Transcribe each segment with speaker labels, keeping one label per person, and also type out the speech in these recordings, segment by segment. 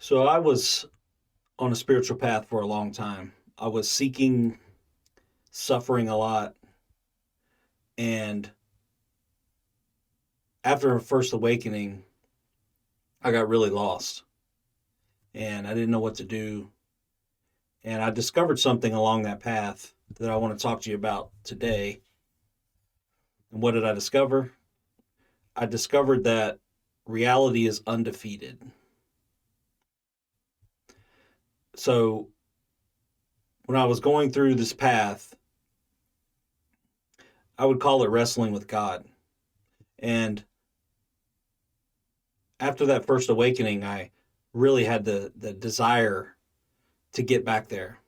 Speaker 1: So I was on a spiritual path for a long time. I was seeking, suffering a lot, and after a first awakening, I got really lost and I didn't know what to do. And I discovered something along that path that I want to talk to you about today. And what did I discover? I discovered that reality is undefeated. So when I was going through this path, I would call it wrestling with God. And after that first awakening, I really had the desire to get back there.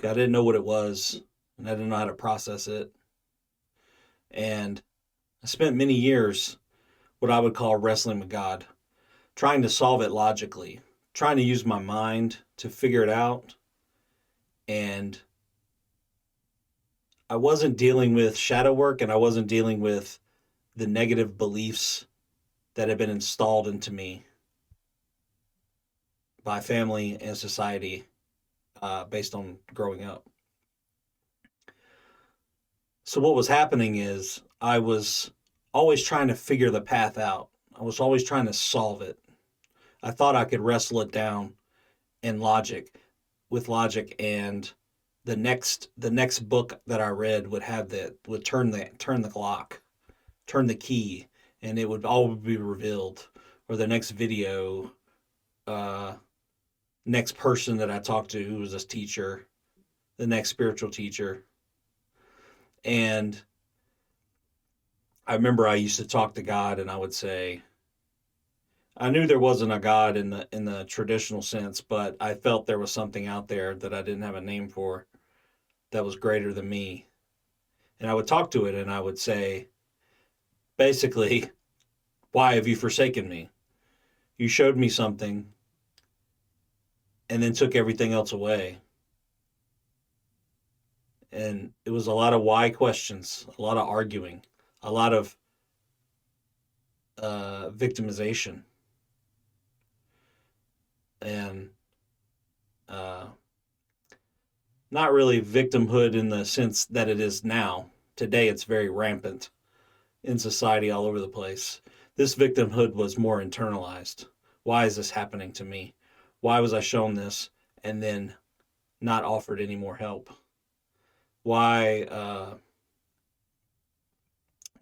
Speaker 1: I didn't know what it was, and I didn't know how to process it. And I spent many years what I would call wrestling with God, trying to solve it logically, trying to use my mind to figure it out. And I wasn't dealing with shadow work, and I wasn't dealing with the negative beliefs that had been installed into me by family and society based on growing up. So what was happening is I was always trying to figure the path out. I was always trying to solve it. I thought I could wrestle it down in logic, with logic, and the next book that I read would have that would turn the clock, turn the key, and it would all be revealed. Or the next video, uh, next person that I talked to who was a teacher, the next spiritual teacher. And I remember I used to talk to God and I would say, I knew there wasn't a God in the traditional sense, but I felt there was something out there that I didn't have a name for that was greater than me. And I would talk to it and I would say, basically, why have you forsaken me? You showed me something and then took everything else away. And it was a lot of why questions, a lot of arguing, a lot of victimization, and uh, not really victimhood in the sense that it is now. Today, it's very rampant in society all over the place. This victimhood was more internalized. Why is this happening to me? Why was I shown this and then not offered any more help? Why?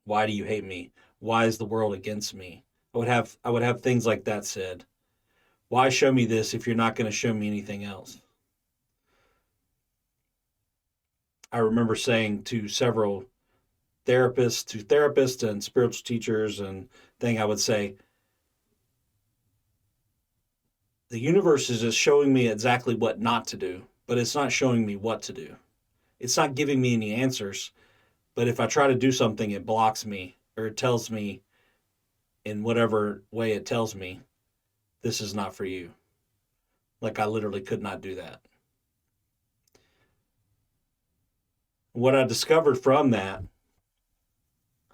Speaker 1: Why do you hate me? Why is the world against me? I would have things like that said. Why show me this if you're not going to show me anything else? I remember saying to several therapists and spiritual teachers and thing, I would say, the universe is just showing me exactly what not to do, but it's not showing me what to do. It's not giving me any answers, but if I try to do something, it blocks me or it tells me in whatever way it tells me, this is not for you. Like I literally could not do that. What I discovered from that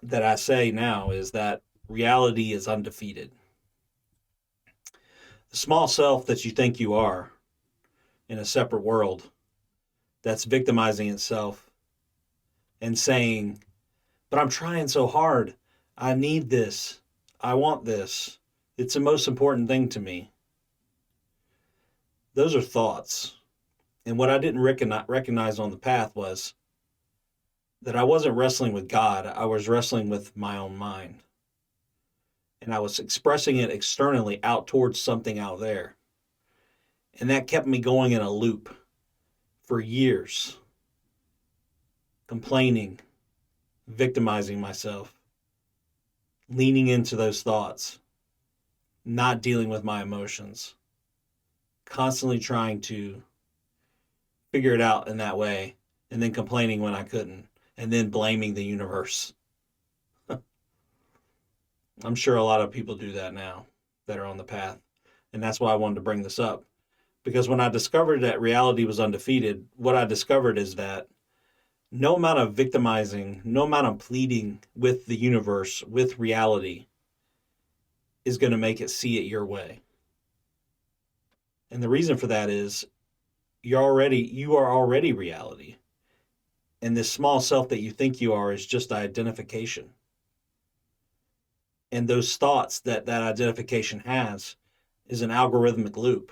Speaker 1: I say now is that reality is undefeated. The small self that you think you are in a separate world that's victimizing itself and saying, but I'm trying so hard. I need this. I want this. It's the most important thing to me. Those are thoughts. And what I didn't recognize on the path was that I wasn't wrestling with God. I was wrestling with my own mind. And I was expressing it externally out towards something out there. And that kept me going in a loop for years, complaining, victimizing myself, leaning into those thoughts, not dealing with my emotions, constantly trying to figure it out in that way, and then complaining when I couldn't, and then blaming the universe. I'm sure a lot of people do that now that are on the path. And that's why I wanted to bring this up. Because when I discovered that reality was undefeated, what I discovered is that no amount of victimizing, no amount of pleading with the universe, with reality, is going to make it see it your way. And the reason for that is you are already reality. And this small self that you think you are is just identification. And those thoughts that that identification has is an algorithmic loop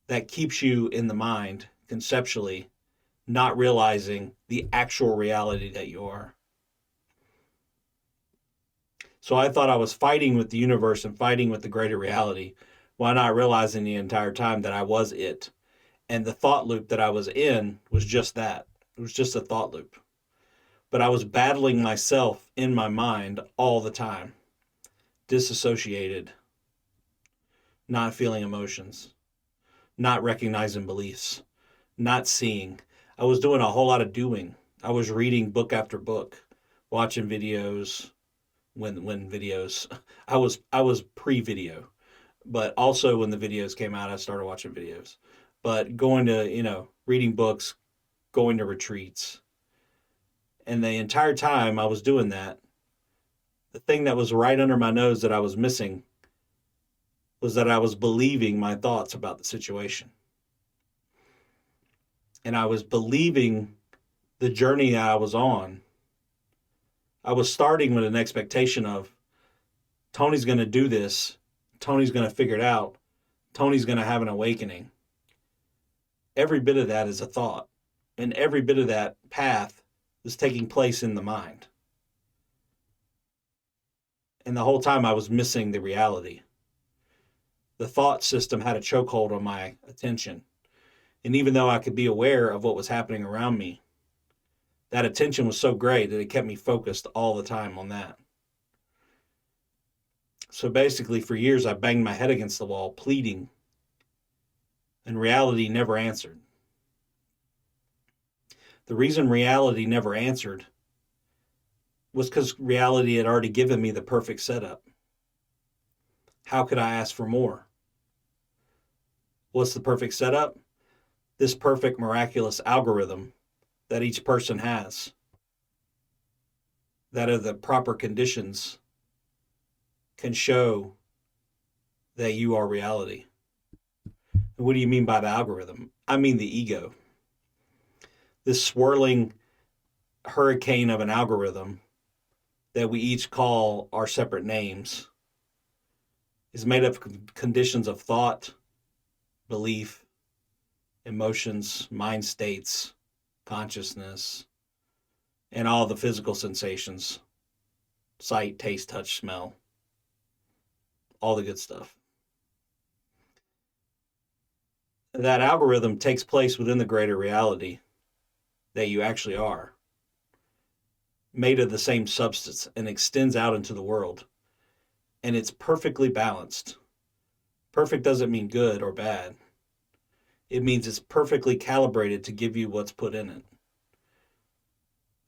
Speaker 1: that keeps you in the mind conceptually, not realizing the actual reality that you are. So I thought I was fighting with the universe and fighting with the greater reality while not realizing the entire time that I was it. And the thought loop that I was in was just that. It was just a thought loop. But I was battling myself in my mind all the time, disassociated, not feeling emotions, not recognizing beliefs, not seeing. I was doing a whole lot of doing. I was reading book after book, watching videos, when videos. I was pre-video, but also when the videos came out, I started watching videos. But going to, reading books, going to retreats. And the entire time I was doing that, the thing that was right under my nose that I was missing was that I was believing my thoughts about the situation. And I was believing the journey I was on. I was starting with an expectation of Tony's going to do this. Tony's going to figure it out. Tony's going to have an awakening. Every bit of that is a thought. And every bit of that path is taking place in the mind. And the whole time I was missing the reality. The thought system had a chokehold on my attention. And even though I could be aware of what was happening around me, that attention was so great that it kept me focused all the time on that. So basically, for years, I banged my head against the wall, pleading, and reality never answered. The reason reality never answered was because reality had already given me the perfect setup. How could I ask for more? What's the perfect setup? This perfect, miraculous algorithm that each person has, that are the proper conditions, can show that you are reality. And what do you mean by the algorithm? I mean the ego. This swirling hurricane of an algorithm that we each call our separate names is made up of conditions of thought, belief, emotions, mind states, consciousness, and all the physical sensations: sight, taste, touch, smell, all the good stuff. That algorithm takes place within the greater reality that you actually are, made of the same substance, and extends out into the world. And it's perfectly balanced. Perfect doesn't mean good or bad. It means it's perfectly calibrated to give you what's put in it.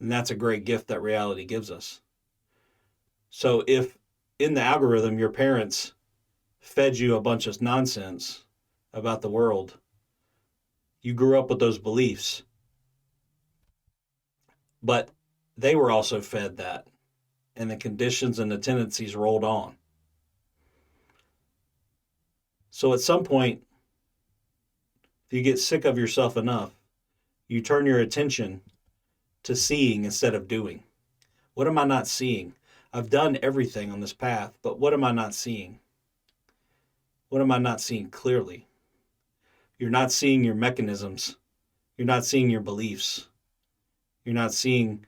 Speaker 1: And that's a great gift that reality gives us. So if in the algorithm your parents fed you a bunch of nonsense about the world, you grew up with those beliefs, but they were also fed that, and the conditions and the tendencies rolled on. So at some point, if you get sick of yourself enough, you turn your attention to seeing instead of doing. What am I not seeing? I've done everything on this path, but what am I not seeing? What am I not seeing clearly? You're not seeing your mechanisms. You're not seeing your beliefs. You're not seeing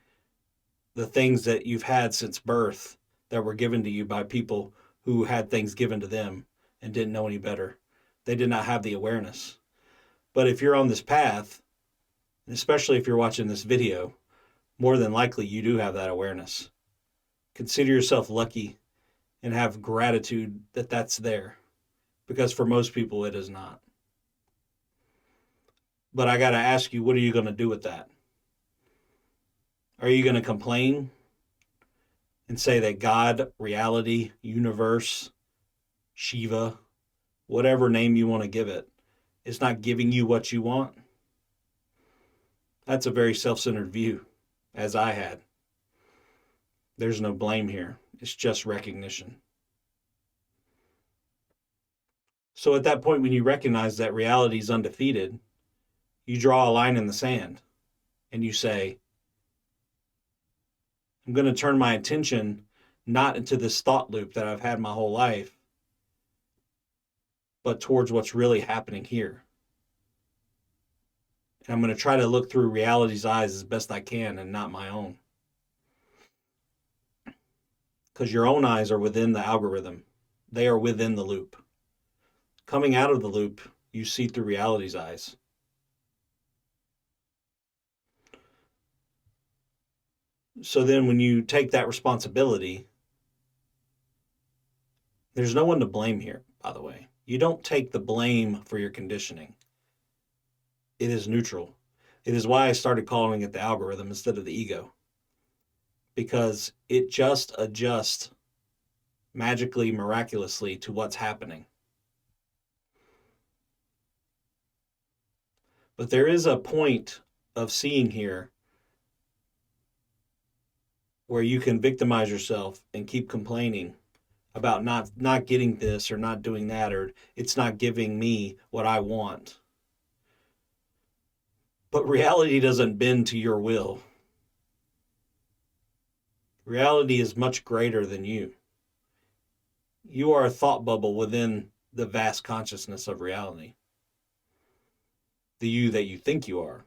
Speaker 1: the things that you've had since birth that were given to you by people who had things given to them and didn't know any better. They did not have the awareness. But if you're on this path, and especially if you're watching this video, more than likely you do have that awareness. Consider yourself lucky and have gratitude that that's there, because for most people it is not. But I got to ask you, what are you going to do with that? Are you going to complain and say that God, reality, universe, Shiva, whatever name you want to give it, is not giving you what you want? That's a very self-centered view, as I had. There's no blame here. It's just recognition. So at that point, when you recognize that reality is undefeated, you draw a line in the sand and you say, I'm going to turn my attention not into this thought loop that I've had my whole life, but towards what's really happening here. And I'm going to try to look through reality's eyes as best I can and not my own. Because your own eyes are within the algorithm, they are within the loop. Coming out of the loop, you see through reality's eyes. So then when you take that responsibility, there's no one to blame here, by the way. You don't take the blame for your conditioning. It is neutral. It is why I started calling it the algorithm instead of the ego. Because it just adjusts magically, miraculously to what's happening. But there is a point of seeing here where you can victimize yourself and keep complaining about not getting this or not doing that, or it's not giving me what I want. But reality doesn't bend to your will. Reality is much greater than you. You are a thought bubble within the vast consciousness of reality. The you that you think you are.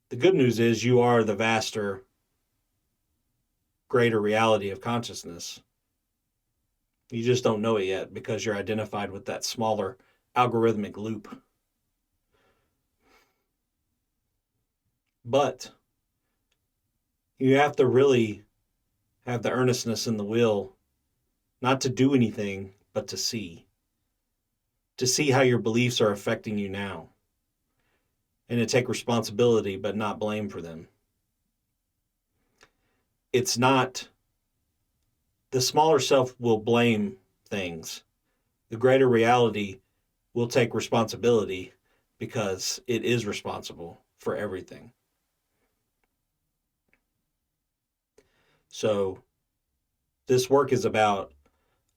Speaker 1: The good news is you are the vaster, greater reality of consciousness. You just don't know it yet because you're identified with that smaller algorithmic loop. But you have to really have the earnestness and the will not to do anything, but to see. To see how your beliefs are affecting you now. And to take responsibility, but not blame for them. It's not, the smaller self will blame things. The greater reality will take responsibility because it is responsible for everything. So this work is about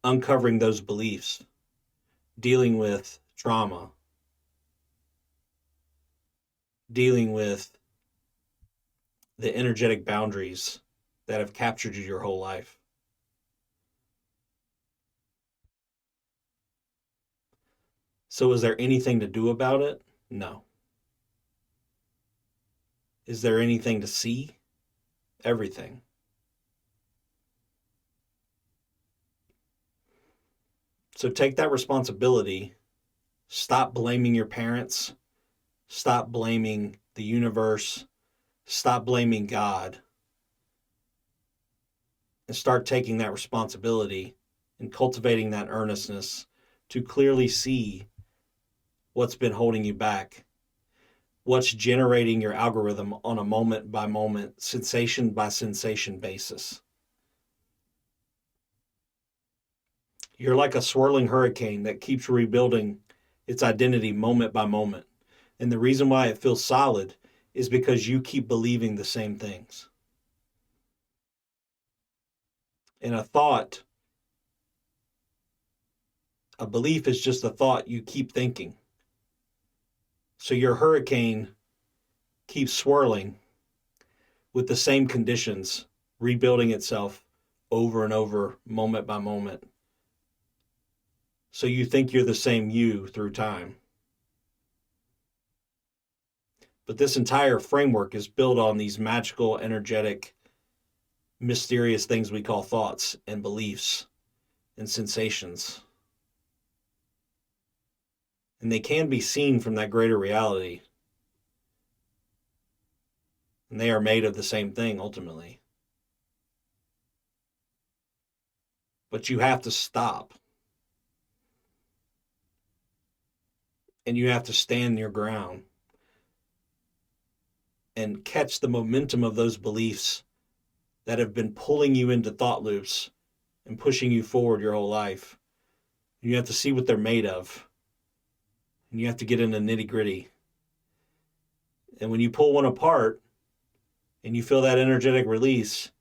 Speaker 1: uncovering those beliefs, dealing with trauma, dealing with the energetic boundaries that have captured you your whole life. So is there anything to do about it? No. Is there anything to see? Everything. So take that responsibility. Stop blaming your parents. Stop blaming the universe. Stop blaming God. And start taking that responsibility and cultivating that earnestness to clearly see what's been holding you back, what's generating your algorithm on a moment by moment, sensation by sensation basis. You're like a swirling hurricane that keeps rebuilding its identity moment by moment. And the reason why it feels solid is because you keep believing the same things. And a belief is just a thought you keep thinking. So your hurricane keeps swirling with the same conditions, rebuilding itself over and over, moment by moment. So you think you're the same you through time. But this entire framework is built on these magical, energetic, mysterious things we call thoughts and beliefs and sensations. And they can be seen from that greater reality. And they are made of the same thing, ultimately. But you have to stop. And you have to stand your ground and catch the momentum of those beliefs that have been pulling you into thought loops and pushing you forward your whole life. You have to see what they're made of. And you have to get in the nitty-gritty. And when you pull one apart and you feel that energetic release,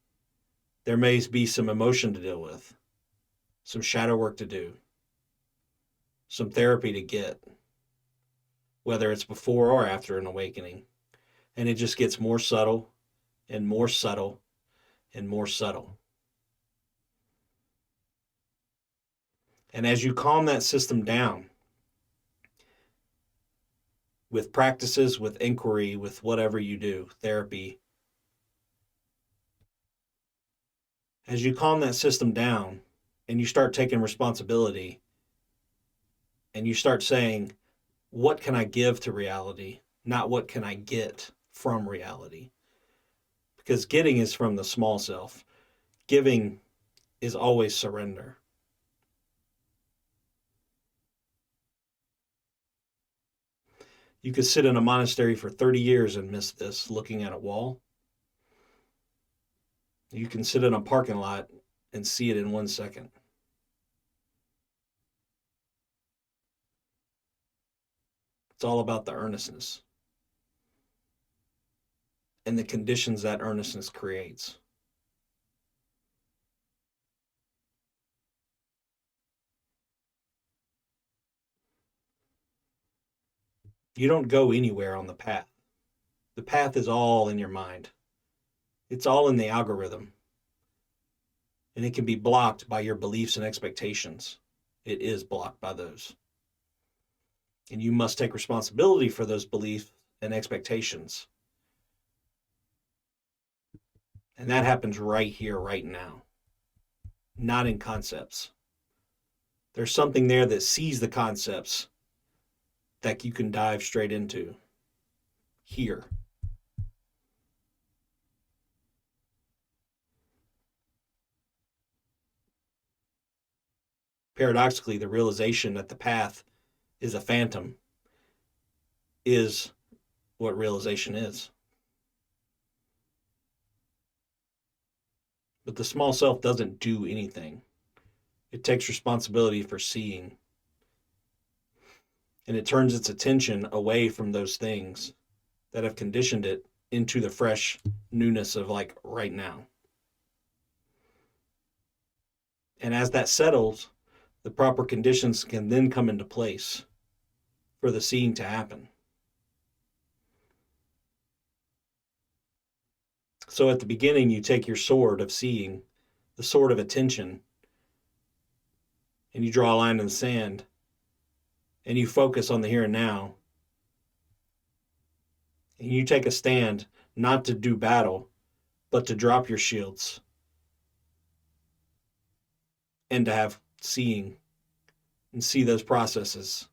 Speaker 1: there may be some emotion to deal with, some shadow work to do. some therapy to get, whether it's before or after an awakening. And it just gets more subtle and more subtle and more subtle. And as you calm that system down with practices, with inquiry, with whatever you do, therapy, as you calm that system down and you start taking responsibility and you start saying, what can I give to reality? Not what can I get from reality? Because getting is from the small self. Giving is always surrender. You could sit in a monastery for 30 years and miss this, looking at a wall. You can sit in a parking lot and see it in 1 second. It's all about the earnestness and the conditions that earnestness creates. You don't go anywhere on the path. The path is all in your mind. It's all in the algorithm. And it can be blocked by your beliefs and expectations. It is blocked by those. And you must take responsibility for those beliefs and expectations. And that happens right here, right now, not in concepts. There's something there that sees the concepts that you can dive straight into here. Paradoxically, the realization that the path is a phantom is what realization is. But the small self doesn't do anything. It takes responsibility for seeing. And it turns its attention away from those things that have conditioned it into the fresh newness of like right now. And as that settles, the proper conditions can then come into place for the seeing to happen. So at the beginning, you take your sword of seeing, the sword of attention, and you draw a line in the sand, and you focus on the here and now, and you take a stand not to do battle, but to drop your shields and to have seeing and see those processes.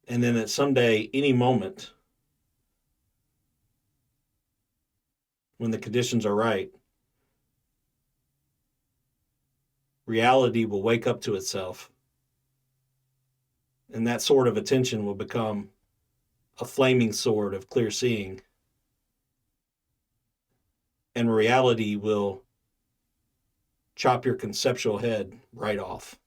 Speaker 1: And then at someday, any moment, when the conditions are right, reality will wake up to itself. And that sword of attention will become a flaming sword of clear seeing. And reality will chop your conceptual head right off.